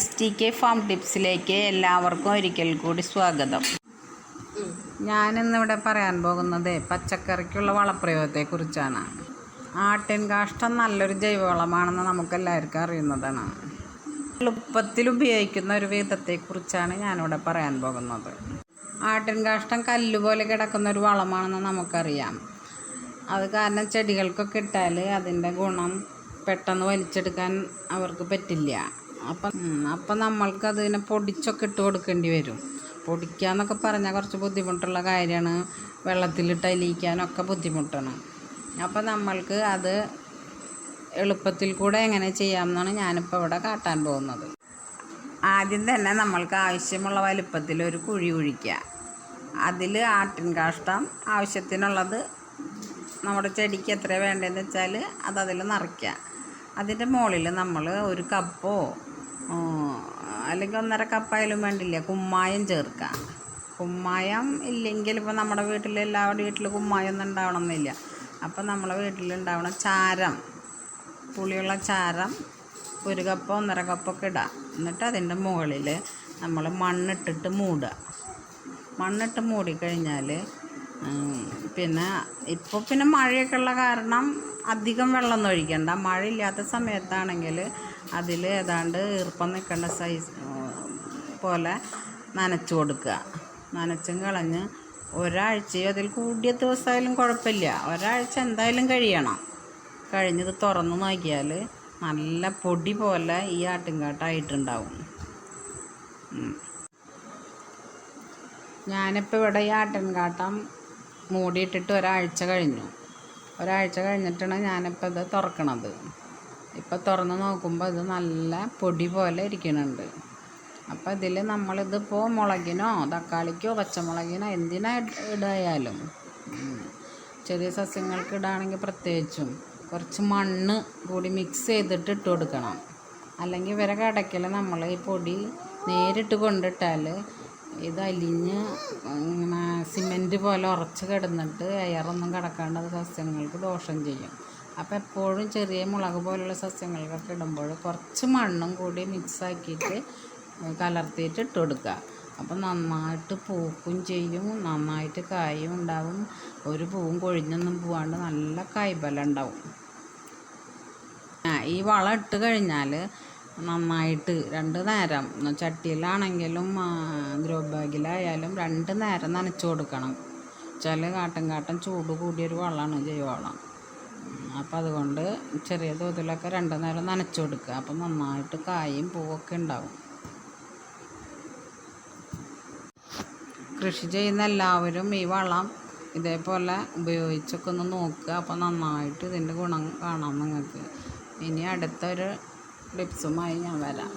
STK farm ടിപ്സിലേക്ക് എല്ലാവർക്കും ഒരിക്കൽ കൂടി സ്വാഗതം. ഞാനിന്നിവിടെ പറയാൻ പോകുന്നത് പച്ചക്കറിക്കുള്ള വളപ്രയോഗത്തെക്കുറിച്ചാണ്. ആട്ടിൻ കാഷ്ടം നല്ലൊരു ജൈവവളമാണെന്ന് നമുക്കെല്ലാവർക്കും അറിയുന്നതാണ്. എളുപ്പത്തിൽ ഉപയോഗിക്കുന്ന ഒരു വിധത്തെക്കുറിച്ചാണ് ഞാനിവിടെ പറയാൻ പോകുന്നത്. ആട്ടിൻ കാഷ്ടം കല്ലുപോലെ കിടക്കുന്ന ഒരു വളമാണെന്ന് നമുക്കറിയാം. അത് കാരണം ചെടികൾക്കൊക്കെ ഇട്ടാൽ അതിൻ്റെ ഗുണം പെട്ടെന്ന് വലിച്ചെടുക്കാൻ അവർക്ക് പറ്റില്ല. അപ്പം നമ്മൾക്ക് അതിനെ പൊടിച്ചൊക്കെ ഇട്ട് കൊടുക്കേണ്ടി വരും. പൊടിക്കുക എന്നൊക്കെ പറഞ്ഞാൽ കുറച്ച് ബുദ്ധിമുട്ടുള്ള കാര്യമാണ്. വെള്ളത്തിലിട്ട് അലിയിക്കാനൊക്കെ ബുദ്ധിമുട്ടാണ്. അപ്പം നമ്മൾക്ക് അത് എളുപ്പത്തിൽ കൂടെ എങ്ങനെ ചെയ്യാമെന്നാണ് ഞാനിപ്പോൾ ഇവിടെ കാട്ടാൻ പോകുന്നത്. ആദ്യം തന്നെ നമ്മൾക്ക് ആവശ്യമുള്ള വലുപ്പത്തിൽ ഒരു കുഴി കുഴിക്കുക. അതിൽ ആട്ടിൻ കാഷ്ടം ആവശ്യത്തിനുള്ളത് നമ്മുടെ ചെടിക്ക് എത്ര വേണ്ടതെന്ന് വെച്ചാൽ അതിൽ നിറയ്ക്കുക. അതിൻ്റെ മുകളിൽ നമ്മൾ ഒരു കപ്പോ അല്ലെങ്കിൽ 1.5 കപ്പായാലും വേണ്ടില്ല കുമ്മായം ചേർക്കുക. കുമ്മായം ഇല്ലെങ്കിൽ ഇപ്പോൾ നമ്മുടെ എല്ലാവരുടെ വീട്ടിൽ കുമ്മായം ഒന്നും ഉണ്ടാവണമെന്നില്ല. അപ്പം നമ്മളെ വീട്ടിലുണ്ടാവണ ചാരം, പുളിയുള്ള ചാരം 1 കപ്പോ 1.5 കപ്പൊക്കെ ഇടുക. എന്നിട്ട് അതിൻ്റെ മുകളിൽ നമ്മൾ മണ്ണിട്ടിട്ട് മൂടുക. മണ്ണിട്ട് മൂടിക്കഴിഞ്ഞാൽ പിന്നെ മഴയൊക്കെ ഉള്ള കാരണം അധികം വെള്ളം ഒഴിക്കണ്ട. മഴയില്ലാത്ത സമയത്താണെങ്കിൽ അതിൽ ഏതാണ്ട് ഈർപ്പം നിൽക്കേണ്ട സൈസ് പോലെ നനച്ച് കൊടുക്കുക. നനച്ചും കളഞ്ഞ് ഒരാഴ്ചയോ അതിൽ കൂടിയ ദിവസമായാലും കുഴപ്പമില്ല, ഒരാഴ്ച എന്തായാലും കഴിയണം. കഴിഞ്ഞത് തുറന്ന് നോക്കിയാൽ നല്ല പൊടി പോലെ ഈ ആട്ടിൻകാട്ടമായിട്ടുണ്ടാവും. ഞാനിപ്പോൾ ഇവിടെ ഈ ആട്ടിൻകാട്ടം മൂടിയിട്ടിട്ട് ഒരാഴ്ച കഴിഞ്ഞിട്ടാണ് ഞാനിപ്പോൾ ഇത് തുറക്കണത്. ഇപ്പോൾ തുറന്ന് നോക്കുമ്പോൾ ഇത് നല്ല പൊടി പോലെ ഇരിക്കുന്നുണ്ട്. അപ്പോൾ ഇതിൽ നമ്മളിതിപ്പോൾ മുളകിനോ തക്കാളിക്കോ പച്ചമുളകിനോ എന്തിനാ ഇടായാലും ചെറിയ സസ്യങ്ങൾക്ക് ഇടുകയാണെങ്കിൽ പ്രത്യേകിച്ചും കുറച്ച് മണ്ണ് കൂടി മിക്സ് ചെയ്തിട്ട് ഇട്ട് കൊടുക്കണം. അല്ലെങ്കിൽ ഇവരെ കടയ്ക്കൽ നമ്മൾ ഈ പൊടി നേരിട്ട് കൊണ്ടിട്ടാൽ ഇത് അലിഞ്ഞ് ഇങ്ങനെ സിമെൻറ്റ് പോലെ ഉറച്ച് കിടന്നിട്ട് എയറൊന്നും കിടക്കാണ്ട് അത് സസ്യങ്ങൾക്ക് ദോഷം ചെയ്യും. അപ്പോൾ എപ്പോഴും ചെറിയ മുളക് പോലുള്ള സസ്യങ്ങൾക്കൊക്കെ ഇടുമ്പോൾ കുറച്ച് മണ്ണും കൂടി മിക്സാക്കിയിട്ട് കലർത്തിയിട്ട് ഇട്ട് കൊടുക്കുക. അപ്പം നന്നായിട്ട് പൂക്കും ചെയ്യും, നന്നായിട്ട് കായും ഉണ്ടാവും. ഒരു പൂവും കൊഴിഞ്ഞൊന്നും പോവാണ്ട് നല്ല കായ്ഫലം ഉണ്ടാവും. ഈ വളം ഇട്ട് കഴിഞ്ഞാൽ നന്നായിട്ട് 2 നേരം ചട്ടിയിലാണെങ്കിലും ഗ്രോ ബാഗിലായാലും 2 നേരം നനച്ച് കൊടുക്കണം. ആട്ടിൻകാട്ടം ചൂട് കൂടിയൊരു വളമാണ് ജൈവവളം. അപ്പം അതുകൊണ്ട് ചെറിയ തോതിലൊക്കെ 2 നേരം നനച്ച് കൊടുക്കുക. അപ്പം നന്നായിട്ട് കായും പൂവൊക്കെ ഉണ്ടാവും. കൃഷി ചെയ്യുന്ന എല്ലാവരും ഈ വളം ഇതേപോലെ ഉപയോഗിച്ചൊക്കെ ഒന്ന് നോക്കുക. അപ്പം നന്നായിട്ട് ഇതിൻ്റെ ഗുണം കാണാം നിങ്ങൾക്ക്. ഇനി അടുത്തൊരു ടിപ്സുമായി ഞാൻ വരാം.